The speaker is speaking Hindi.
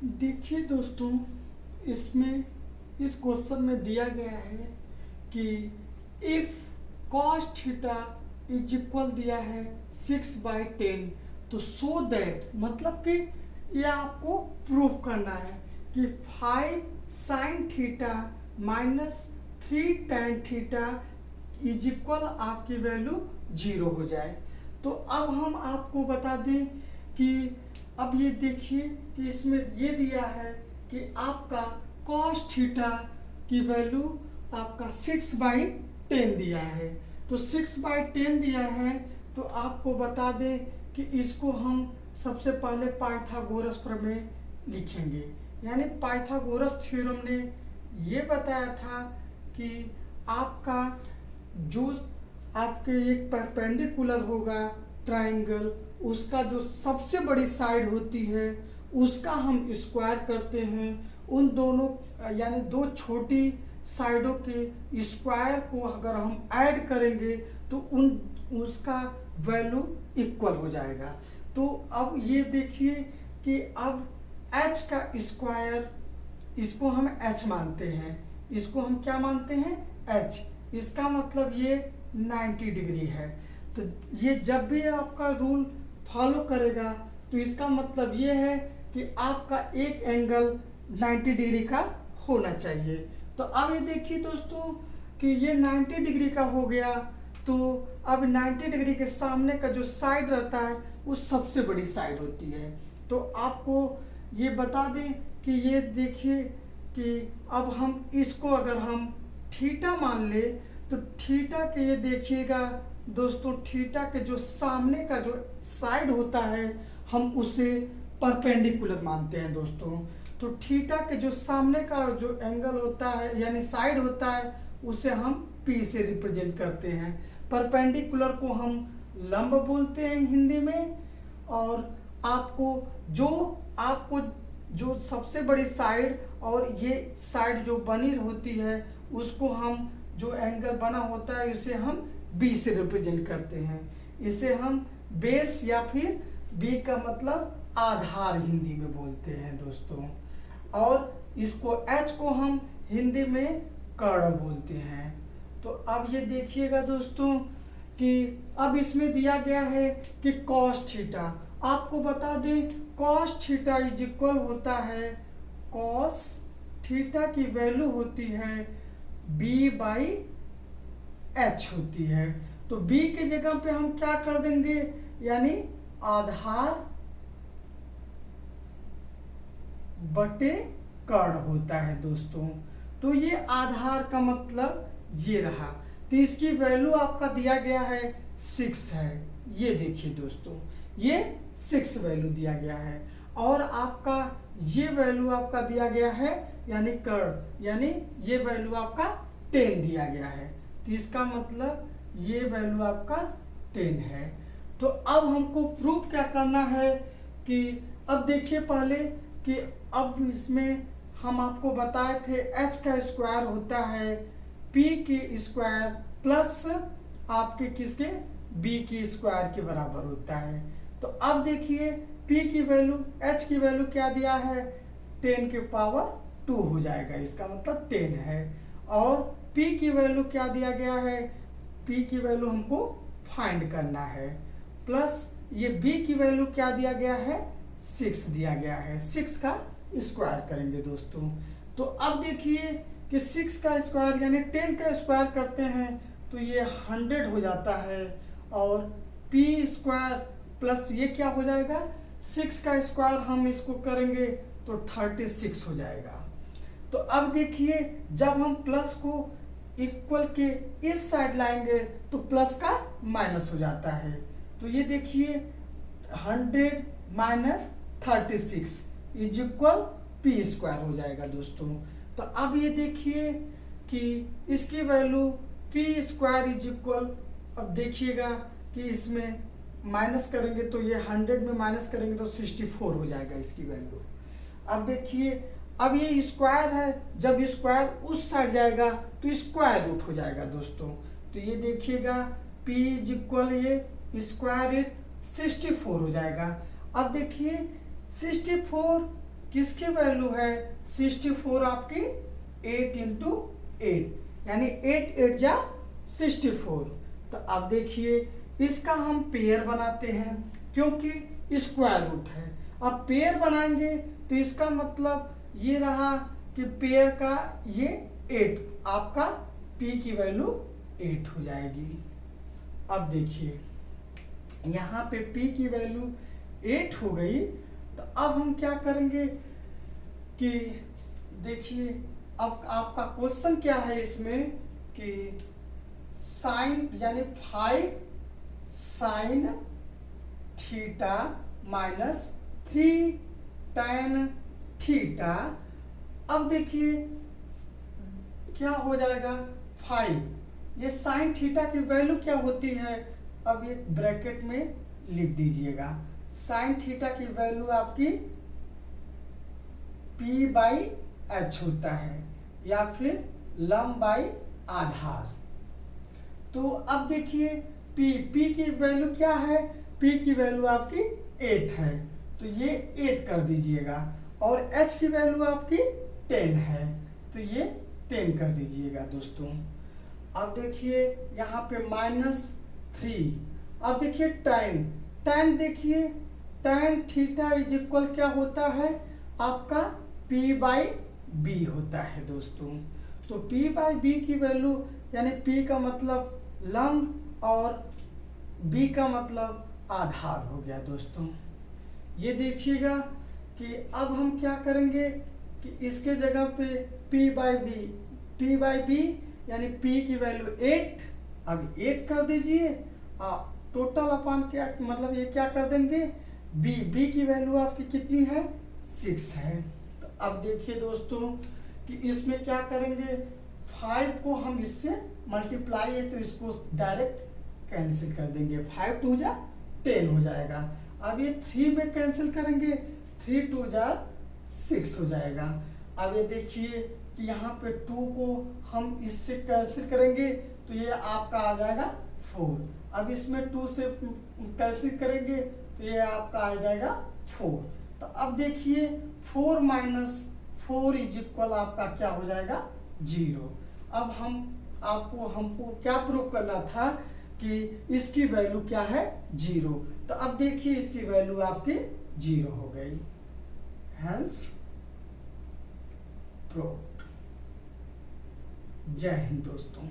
देखिए दोस्तों, इसमें इस क्वेश्चन में दिया गया है कि if cos theta is equal दिया है 6/10, तो सो दैट मतलब कि ये आपको प्रूफ करना है कि 5 sin theta minus 3 tan theta is equal आपकी वैल्यू 0 हो जाए। तो अब हम आपको बता दें कि अब ये देखिए कि इसमें ये दिया है कि आपका cos थीटा की वैल्यू आपका 6/10 दिया है। तो 6/10 दिया है तो आपको बता दें कि इसको हम सबसे पहले पाइथागोरस प्रमेय लिखेंगे। यानी पाइथागोरस थ्योरम ने ये बताया था कि आपका जो आपके एक परपेंडिकुलर होगा ट्राइंगल, उसका जो सबसे बड़ी साइड होती है उसका हम स्क्वायर करते हैं। उन दोनों यानी दो छोटी साइडों के स्क्वायर को अगर हम ऐड करेंगे तो उसका वैल्यू इक्वल हो जाएगा। तो अब ये देखिए कि अब h का स्क्वायर, इसको हम h मानते हैं, इसको हम क्या मानते हैं h। इसका मतलब ये 90 डिग्री है। तो ये जब भी आपका रूल फॉलो करेगा तो इसका मतलब ये है कि आपका एक एंगल 90 डिग्री का होना चाहिए। तो अब ये देखिए दोस्तों कि ये 90 डिग्री का हो गया। तो अब 90 डिग्री के सामने का जो साइड रहता है वो सबसे बड़ी साइड होती है। तो आपको ये बता दें कि ये देखिए कि अब हम इसको अगर हम थीटा मान ले तो थीटा के ये देखिएगा दोस्तों, थीटा के जो सामने का जो साइड होता है हम उसे परपेंडिकुलर मानते हैं दोस्तों। तो थीटा के जो सामने का जो एंगल होता है यानी साइड होता है उसे हम P से रिप्रेजेंट करते हैं। परपेंडिकुलर को हम लंब बोलते हैं हिंदी में। और आपको जो सबसे बड़ी साइड और ये साइड जो बनी होती है उसको हम जो एंगल बना होता है उसे हम B से रिप्रेजेंट करते हैं। इसे हम बेस या फिर B का मतलब आधार हिंदी में बोलते हैं दोस्तों। और इसको H को हम हिंदी में कर्ण बोलते हैं। तो अब ये देखिएगा दोस्तों कि अब इसमें दिया गया है कि cos थीटा, आपको बता दें cos थीटा इज इक्वल होता है, cos थीटा की वैल्यू होती है B/H होती है। तो B की जगह पे हम क्या कर देंगे, यानी आधार बटे कर्ण होता है दोस्तों। तो ये आधार का मतलब ये रहा। तो इसकी वैल्यू आपका दिया गया है 6 है। ये देखिए दोस्तों, ये 6 वैल्यू दिया गया है। और आपका ये वैल्यू आपका दिया गया है यानी कर्ण, यानी ये वैल्यू आपका 10 दिया गया है। तो इसका मतलब ये वैल्यू आपका 10 है। तो अब हमको प्रूफ क्या करना है कि अब देखिए पहले कि अब इसमें हम आपको बताए थे h का स्क्वायर होता है p की स्क्वायर प्लस आपके किसके b की स्क्वायर के बराबर होता है। तो अब देखिए p की वैल्यू, h की वैल्यू क्या दिया है 10 के पावर 2 हो जाएगा, इसका मतलब 10 है। और p की वैल्यू क्या दिया गया है, p की वैल्यू हमको फाइंड करना है। प्लस ये b की वैल्यू क्या दिया गया है 6 दिया गया है। 6 का स्क्वायर करेंगे दोस्तों। तो अब देखिए कि 6 का स्क्वायर यानी 10 का स्क्वायर करते हैं तो ये 100 हो जाता है। और p स्क्वायर प्लस ये क्या हो जाएगा 6 का स्क्वायर हम इसको करेंगे तो 36 हो जाएगा। तो अब देखिए जब हम प्लस को इक्वल के इस साइड लाएंगे तो प्लस का माइनस हो जाता है। तो ये देखिए 100 minus 36 is equal p square हो जाएगा दोस्तों। तो अब ये देखिए कि इसकी value p square is equal, अब देखिएगा कि इसमें माइनस करेंगे तो ये 100 में माइनस करेंगे तो 64 हो जाएगा इसकी वैल्यू। अब देखिए अब ये स्क्वायर है, जब स्क्वायर उस साइड जाएगा तो स्क्वायर रूट हो जाएगा दोस्तों। तो ये देखिएगा p इज इक्वल ये स्क्वायर रूट 64 हो जाएगा। अब देखिए 64 किसकी वैल्यू है 64 आपकी 8 इंटू 8 यानी 8 8 जा 64। तो अब देखिए इसका हम पेयर बनाते हैं क्योंकि स्क्वायर रूट है। अब पेयर बनाएंगे तो इसका मतलब ये रहा कि पेयर का ये 8 आपका p की वैल्यू 8 हो जाएगी। अब देखिए यहाँ पे p की वैल्यू 8 हो गई। तो अब हम क्या करेंगे कि देखिए अब आपका क्वेश्चन क्या है इसमें कि साइन यानी 5 sine theta minus 3 tan theta. अब देखिए क्या हो जाएगा 5 ये साइन थीटा की वैल्यू क्या होती है, अब ये ब्रैकेट में लिख दीजिएगा। साइन थीटा की वैल्यू आपकी p/h होता है या फिर लंब बाई आधार। तो अब देखिए p की वैल्यू क्या है, p की वैल्यू आपकी 8 है तो ये 8 कर दीजिएगा और h की वैल्यू आपकी 10 है तो ये 10 कर दीजिएगा दोस्तों। अब देखिए यहाँ पे -3। अब देखिए tan देखिए tan थीटा इज इक्वल क्या होता है आपका p/b होता है दोस्तों। तो p/b की वैल्यू यानी p का मतलब लंब और b का मतलब आधार हो गया दोस्तों। ये देखिएगा कि अब हम क्या करेंगे कि इसके जगह पे p/b यानी p की वैल्यू 8 अब 8 कर दीजिए। टोटल अपन क्या मतलब ये क्या कर देंगे b की वैल्यू आपकी कितनी है 6 है। तो अब देखिए दोस्तों कि इसमें क्या करेंगे 5 को हम इससे मल्टीप्लाई है तो इसको डायरेक्ट कैंसिल कर देंगे। 5 2 जा 10 हो जाएगा। अब ये 3 में कैंसिल करेंगे 3 2 जा 6 हो जाएगा। अब ये देखिए कि यहाँ पे 2 को हम इससे कैंसिल करेंगे तो ये आपका आ जाएगा 4। अब इसमें 2 से कैंसिल करेंगे तो ये आपका आ जाएगा 4। तो अब देखिए 4 - 4 इज इक्वल आपका क्या हो जाएगा 0। अब हमको क्या प्रूव करना था कि इसकी वैल्यू क्या है 0। तो अब देखिए इसकी वैल्यू आपकी 0 हो गई। Hence proved. जय हिंद दोस्तों।